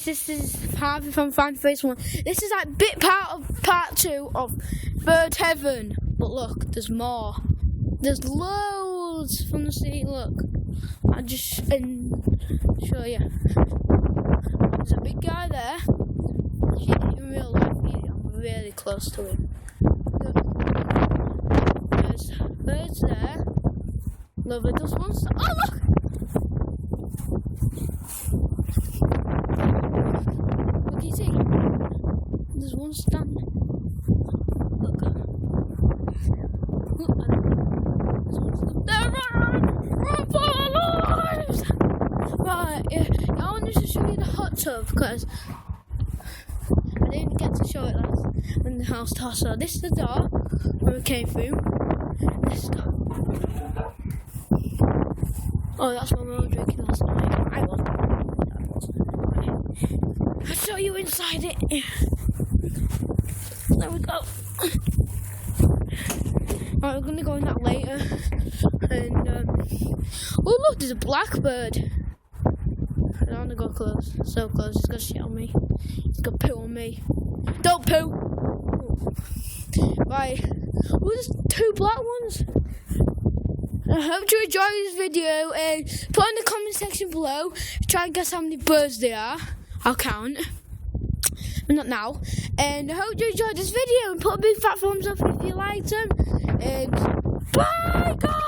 this is Harvey from Fan Face 1. This is like part 2 of Bird Heaven. But look, there's more. There's loads from the sea, look. I'll just show you. There's a big guy there. In real life, I'm really close to him. Look. There's birds there. Lovely, just one star. Oh, look! What do you see? There's one stand. Look. Run for our lives! Right, yeah, I wanted to show you the hot tub because I didn't get to show it last in the house tour. So this is the door where we came through. This door. Oh, that's what we were drinking last night. I wasn't. Right. I'll show you inside it. There we go. Right, we're gonna go in that later. And oh look, there's a blackbird. I don't want to go close, so close. He's gonna shit on me. He's gonna poo on me. Don't poo. Right. Oh, there's 2 black ones. I hope you enjoy this video and put in the comment section below. Try and guess how many birds there are. I'll count. But not now. And I hope you enjoyed this video and put a big fat thumbs up if you liked them. And bye guys!